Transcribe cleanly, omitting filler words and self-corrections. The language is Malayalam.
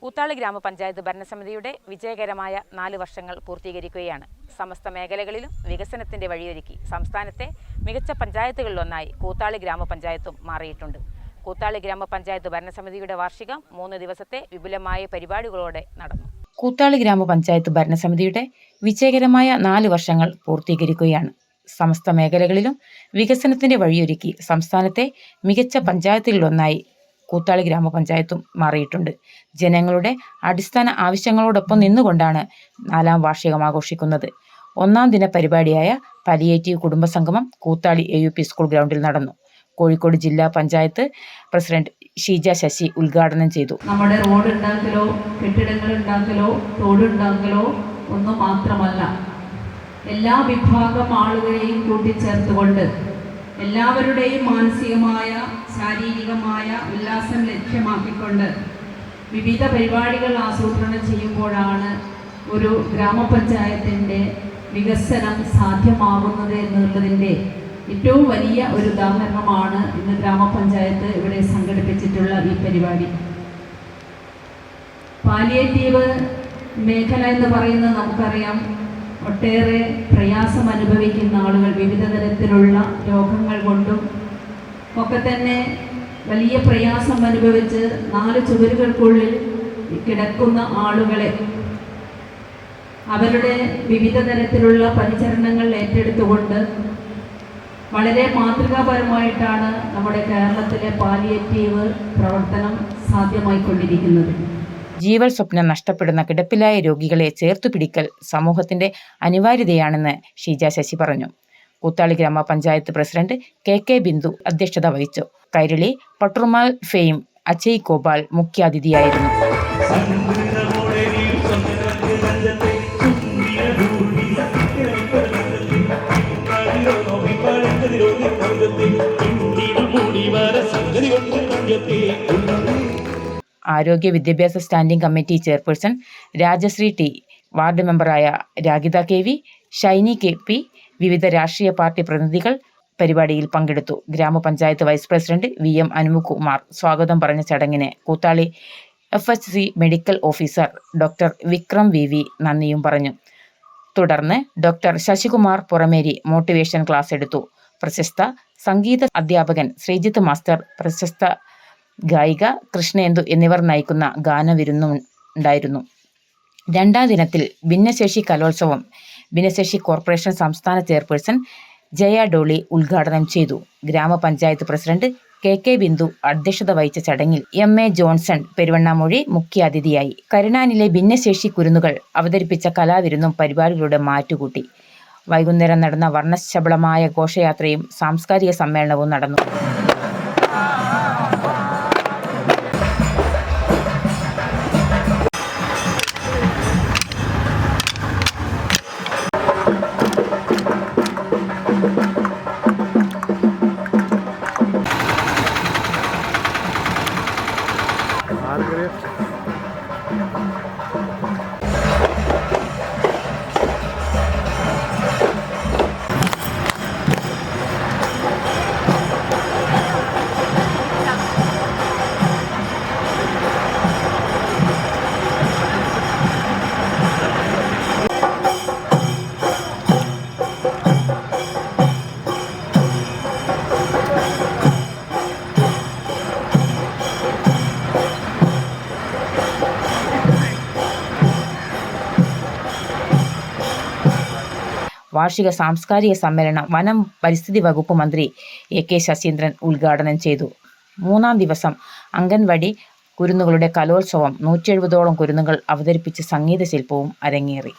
കൂത്താളി ഗ്രാമപഞ്ചായത്ത് ഭരണസമിതിയുടെ വിജയകരമായ 4 വർഷങ്ങൾ പൂർത്തീകരിക്കുകയാണ്. സമസ്ത മേഖലകളിലും വികസനത്തിന്റെ വഴിയൊരുക്കി സംസ്ഥാനത്തെ മികച്ച പഞ്ചായത്തുകളിലൊന്നായി കൂത്താളി ഗ്രാമപഞ്ചായത്തും മാറിയിട്ടുണ്ട്. കൂത്താളി ഗ്രാമപഞ്ചായത്ത് ഭരണസമിതിയുടെ വാർഷികം 3 ദിവസത്തെ വിപുലമായ പരിപാടികളോടെ നടന്നു. കൂത്താളി ഗ്രാമപഞ്ചായത്ത് ഭരണസമിതിയുടെ വിജയകരമായ 4 വർഷങ്ങൾ പൂർത്തീകരിക്കുകയാണ്. സമസ്ത മേഖലകളിലും വികസനത്തിന്റെ വഴിയൊരുക്കി സംസ്ഥാനത്തെ മികച്ച പഞ്ചായത്തുകളിലൊന്നായി കൂത്താളി ഗ്രാമപഞ്ചായത്തും മാറിയിട്ടുണ്ട്. ജനങ്ങളുടെ അടിസ്ഥാന ആവശ്യങ്ങളോടൊപ്പം നിന്നുകൊണ്ടാണ് 4ാം വാർഷികം ആഘോഷിക്കുന്നത്. 1ാം ദിന പരിപാടിയായ പാലിയേറ്റീവ് കുടുംബസംഗമം കൂത്താളി AUP സ്കൂൾ ഗ്രൗണ്ടിൽ നടന്നു. കോഴിക്കോട് ജില്ലാ പഞ്ചായത്ത് പ്രസിഡന്റ് ഷീജ ശശി ഉദ്ഘാടനം ചെയ്തു. നമ്മുടെ റോഡ് ഉണ്ടാക്കലോ കെട്ടിടങ്ങൾ ഉണ്ടാക്കലോ തോടുണ്ടാക്കലോ ഒന്നും മാത്രമല്ല, എല്ലാ വിഭാഗം ആളുകളെയും കൂട്ടിച്ചേർത്തുകൊണ്ട് എല്ലാവരുടെയും മാനസികമായ ശാരീരികമായ ഉല്ലാസം ലക്ഷ്യമാക്കിക്കൊണ്ട് വിവിധ പരിപാടികൾ ആസൂത്രണം ചെയ്യുമ്പോഴാണ് ഒരു ഗ്രാമപഞ്ചായത്തിൻ്റെ വികസനം സാധ്യമാകുന്നത് എന്നുള്ളതിൻ്റെ ഏറ്റവും വലിയ ഒരു ഉദാഹരണമാണ് ഇന്ന് ഗ്രാമപഞ്ചായത്ത് ഇവിടെ സംഘടിപ്പിച്ചിട്ടുള്ള ഈ പരിപാടി. പാലിയേറ്റീവ് മേഖല എന്ന് പറയുന്നത് നമുക്കറിയാം, ഒട്ടേറെ പ്രയാസം അനുഭവിക്കുന്ന ആളുകൾ വിവിധ തരത്തിലുള്ള രോഗങ്ങൾ കൊണ്ടും ഒക്കെ തന്നെ വലിയ പ്രയാസം അനുഭവിച്ച് 4 ചുവരുകൾക്കുള്ളിൽ കിടക്കുന്ന ആളുകളെ അവരുടെ വിവിധ തരത്തിലുള്ള പരിചരണങ്ങൾ ഏറ്റെടുത്തുകൊണ്ട് വളരെ മാതൃകാപരമായിട്ടാണ് നമ്മുടെ കേരളത്തിലെ പാലിയേറ്റീവ് പ്രവർത്തനം സാധ്യമായിക്കൊണ്ടിരിക്കുന്നത്. ജീവൽ സ്വപ്നം നഷ്ടപ്പെടുന്ന കിടപ്പിലായ രോഗികളെ ചേർത്തുപിടിക്കൽ സമൂഹത്തിന്റെ അനിവാര്യതയാണെന്ന് ഷീജ ശശി പറഞ്ഞു. കൂത്താളി ഗ്രാമപഞ്ചായത്ത് പ്രസിഡന്റ് KK ബിന്ദു അധ്യക്ഷത വഹിച്ചു. കൈരളി പട്ടുറുമാൽ ഫെയിം അജയ് ഗോപാൽ മുഖ്യാതിഥിയായിരുന്നു. ആരോഗ്യ വിദ്യാഭ്യാസ standing committee chairperson Rajashree T, ward മെമ്പറായ രാഗിത KV, ഷൈനി KP, വിവിധ രാഷ്ട്രീയ പാർട്ടി പ്രതിനിധികൾ പരിപാടിയിൽ പങ്കെടുത്തു. ഗ്രാമപഞ്ചായത്ത് വൈസ് പ്രസിഡന്റ് VM അനുമുകുമാർ സ്വാഗതം പറഞ്ഞ ചടങ്ങിന് Koothali FHC medical officer doctor Vikram VV നന്ദിയും പറഞ്ഞു. തുടർന്ന് doctor Sasikumar Purameri motivation class എടുത്തു. പ്രശസ്ത സംഗീത അധ്യാപകൻ ശ്രീജിത്ത് മാസ്റ്റർ, പ്രശസ്ത ഗായിക കൃഷ്ണേന്ദു എന്നിവർ നയിക്കുന്ന ഗാനവിരുന്നുണ്ടായിരുന്നു. 2ാം ദിനത്തിൽ ഭിന്നശേഷി കലോത്സവം ഭിന്നശേഷി കോർപ്പറേഷൻ സംസ്ഥാന ചെയർപേഴ്സൺ ജയ ഡോളി ഉദ്ഘാടനം ചെയ്തു. ഗ്രാമപഞ്ചായത്ത് പ്രസിഡന്റ് KK ബിന്ദു അധ്യക്ഷത വഹിച്ച ചടങ്ങിൽ MA ജോൺസൺ പെരുവണ്ണാമൊഴി മുഖ്യാതിഥിയായി. കരുണാനിലെ ഭിന്നശേഷി കുരുന്നുകൾ അവതരിപ്പിച്ച കലാവിരുന്നും പരിപാടികളുടെ മാറ്റുകൂട്ടി. വൈകുന്നേരം നടന്ന വർണ്ണശബളമായ ഘോഷയാത്രയും സാംസ്കാരിക സമ്മേളനവും നടന്നു. വാർഷിക സാംസ്കാരിക സമ്മേളനം വനം പരിസ്ഥിതി വകുപ്പ് മന്ത്രി AK ശശീന്ദ്രൻ ഉദ്ഘാടനം ചെയ്തു. 3ാം ദിവസം അംഗൻവാടി കുരുന്നുകളുടെ കലോത്സവം 170ഓളം കുരുന്നുകൾ അവതരിപ്പിച്ച സംഗീത ശില്പവും അരങ്ങേറി.